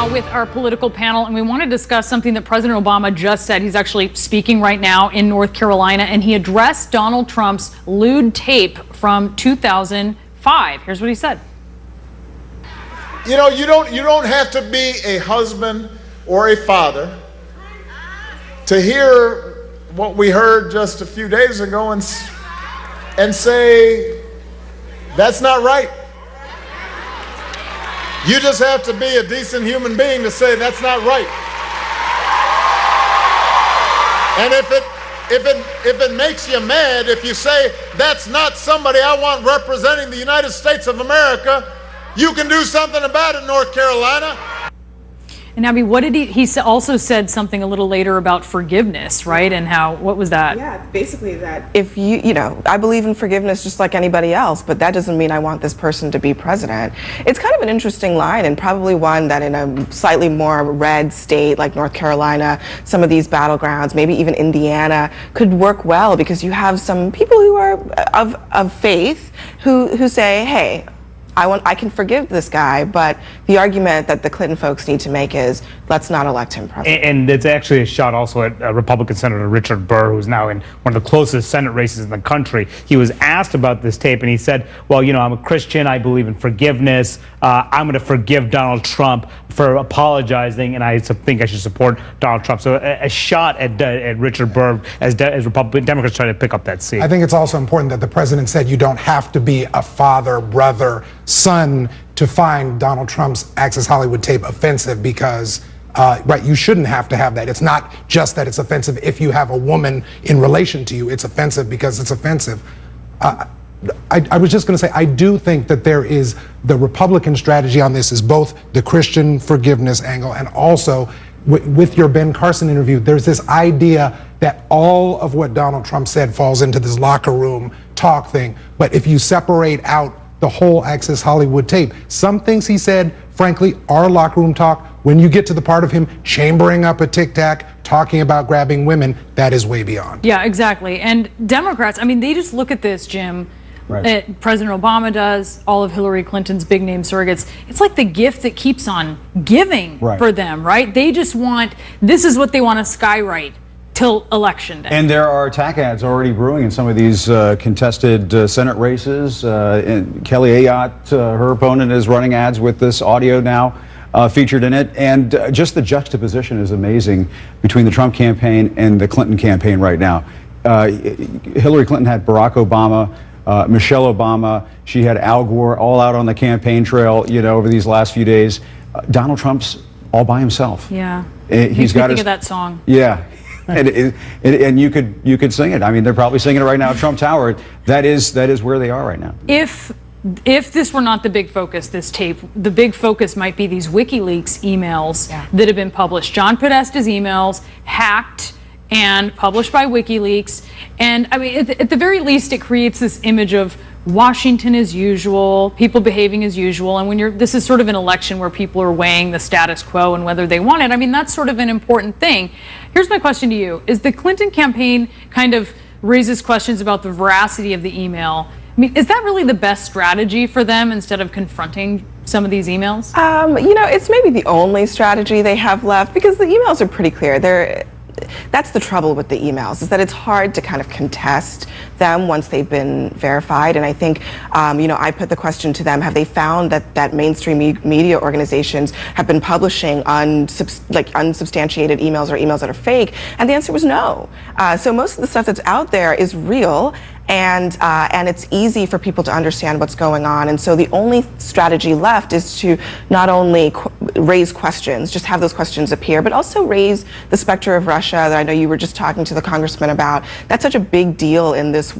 With our political panel, and we want to discuss something that President Obama just said. He's actually speaking right now in North Carolina, and he addressed Donald Trump's lewd tape from 2005. Here's what he said. You know, you don't have to be a husband or a father to hear what we heard just a few days ago and say, that's not right. You just have to be a decent human being to say that's not right. And if it makes you mad, if you say that's not somebody I want representing the United States of America, you can do something about it, North Carolina. And Abby, what did he also said something a little later about forgiveness, right? And what was that? Yeah, basically that if I believe in forgiveness just like anybody else, but that doesn't mean I want this person to be president. It's kind of an interesting line, and probably one that in a slightly more red state like North Carolina, some of these battlegrounds, maybe even Indiana, could work well, because you have some people who are of faith who say, hey, I can forgive this guy, but the argument that the Clinton folks need to make is, let's not elect him president. And it's actually a shot also at Republican Senator Richard Burr, who's now in one of the closest Senate races in the country. He was asked about this tape, and he said, well, I'm a Christian, I believe in forgiveness, I'm going to forgive Donald Trump for apologizing, and I think I should support Donald Trump. So a shot at Richard Burr as Democrats try to pick up that seat. I think it's also important that the president said you don't have to be a father, brother, son to find Donald Trump's Access Hollywood tape offensive, because you shouldn't have to have that. It's not just that it's offensive if you have a woman in relation to you. It's offensive because it's offensive. I was just going to say, I do think that there is the Republican strategy on this is both the Christian forgiveness angle, and also with your Ben Carson interview, there's this idea that all of what Donald Trump said falls into this locker room talk thing. But if you separate out the whole Access Hollywood tape, some things he said, frankly, are locker room talk. When you get to the part of him chambering up a Tic Tac, talking about grabbing women, that is way beyond. Yeah, exactly. And Democrats, they just look at this, Jim. Right. President Obama does, all of Hillary Clinton's big name surrogates. It's like the gift that keeps on giving for them, right? They just this is what they want to skywrite till election day. And there are attack ads already brewing in some of these contested Senate races. And Kelly Ayotte, her opponent, is running ads with this audio now featured in it. And just the juxtaposition is amazing between the Trump campaign and the Clinton campaign right now. Hillary Clinton had Barack Obama, Michelle Obama, she had Al Gore all out on the campaign trail, over these last few days. Donald Trump's all by himself. Yeah. He's got think of that song. Yeah. And you could sing it. They're probably singing it right now at Trump Tower. That is where they are right now. If this were not the big focus, this tape, the big focus might be these WikiLeaks emails that have been published. John Podesta's emails, hacked and published by WikiLeaks. And at the very least, it creates this image of Washington as usual, people behaving as usual. And this is sort of an election where people are weighing the status quo and whether they want it. That's sort of an important thing. Here's my question to you. Is the Clinton campaign kind of raises questions about the veracity of the email? Is that really the best strategy for them instead of confronting some of these emails? It's maybe the only strategy they have left, because the emails are pretty clear. That's the trouble with the emails, is that it's hard to kind of contest them once they've been verified. And I think, I put the question to them, have they found that mainstream media organizations have been publishing unsubstantiated emails or emails that are fake? And the answer was no. So most of the stuff that's out there is real, and it's easy for people to understand what's going on. And so the only strategy left is to not only raise questions, just have those questions appear, but also raise the specter of Russia that I know you were just talking to the congressman about. That's such a big deal in this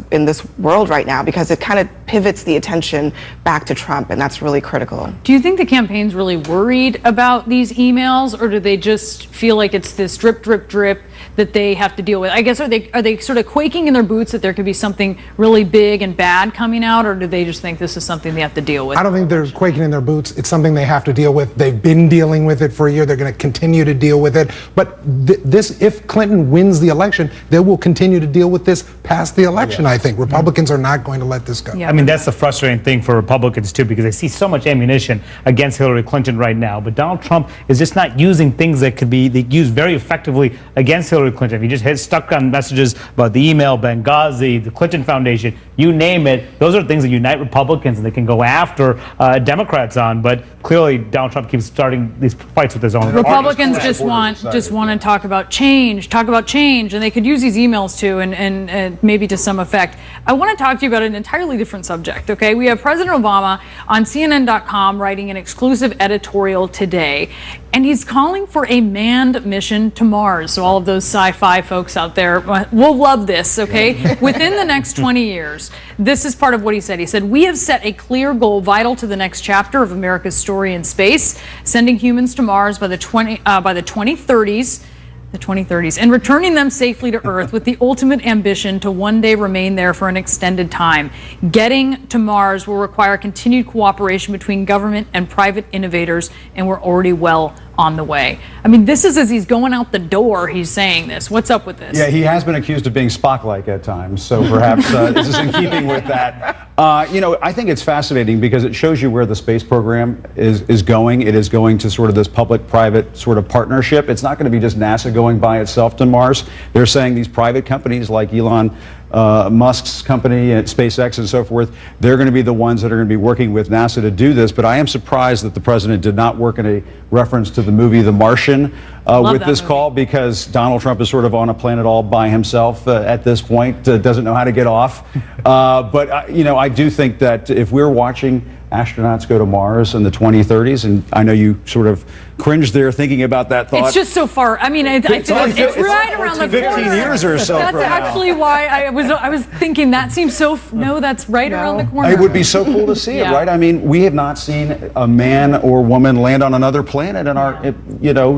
world right now, because it kind of pivots the attention back to Trump, and that's really critical. Do you think the campaign's really worried about these emails, or do they just feel like it's this drip, drip, drip that they have to deal with? I guess, are they sort of quaking in their boots that there could be something really big and bad coming out, or do they just think this is something they have to deal with? I don't think they're quaking in their boots. It's something they have to deal with. They've been dealing with it for a year. They're going to continue to deal with it. But if Clinton wins the election, they will continue to deal with this past the election, I think. Republicans are not going to let this go. Yeah. I mean, that's the frustrating thing for Republicans, too, because they see so much ammunition against Hillary Clinton right now. But Donald Trump is just not using things that could be used very effectively against Hillary Clinton. If he just hits stuck on messages about the email, Benghazi, the Clinton Foundation, you name it, those are things that unite Republicans and they can go after Democrats on. But clearly, Donald Trump keeps starting these fights with his own Republicans party. just want to talk about change, and they could use these emails too, and maybe to some effect. I want to talk to you about an entirely different subject. Okay, we have President Obama on CNN.com writing an exclusive editorial today, and he's calling for a manned mission to Mars. So all of those sci-fi folks out there will love this. Okay, within the next 20 years, this is part of what he said. He said, "We have set a clear goal vital to the next chapter of America's story in space, sending humans to Mars by the 2030s." The 2030s, and returning them safely to Earth with the ultimate ambition to one day remain there for an extended time. Getting to Mars will require continued cooperation between government and private innovators, and we're already well on the way. I mean, this is as he's going out the door, he's saying this. What's up with this? Yeah, he has been accused of being Spock-like at times, so perhaps this is in keeping with that. I think it's fascinating because it shows you where the space program is going. It is going to sort of this public-private sort of partnership. It's not going to be just NASA going by itself to Mars. They're saying these private companies like Elon Musk's company and SpaceX and so forth, they're going to be the ones that are going to be working with NASA to do this. But I am surprised that the president did not work in a reference to the movie The Martian with this call, because Donald Trump is sort of on a planet all by himself at this point, doesn't know how to get off. But I do think that if we're watching astronauts go to Mars in the 2030s, and I know you sort of cringed there thinking about that thought. It's just so far. I mean, it's right around the corner. 15 years or so. That's actually why I was thinking that seems so. No, that's right around the corner. It would be so cool to see it, right? I mean, we have not seen a man or woman land on another planet in our,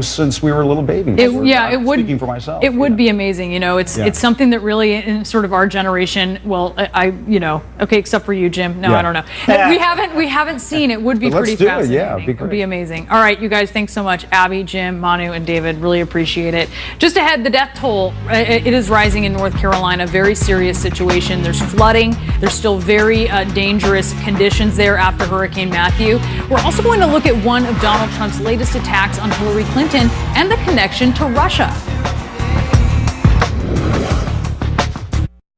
since we were little babies. It would. Speaking for myself, it would be amazing. It's something that really, in sort of our generation. Well, okay, except for you, Jim. No, I don't know. We haven't seen it. Would be pretty fascinating. It would be amazing. All right, you guys, thanks so much, Abby, Jim, Manu, and David. Really appreciate it. Just ahead, the death toll. It is rising in North Carolina. Very serious situation. There's flooding. There's still very dangerous conditions there after Hurricane Matthew. We're also going to look at one of Donald Trump's latest attacks on Hillary Clinton and the connection to Russia.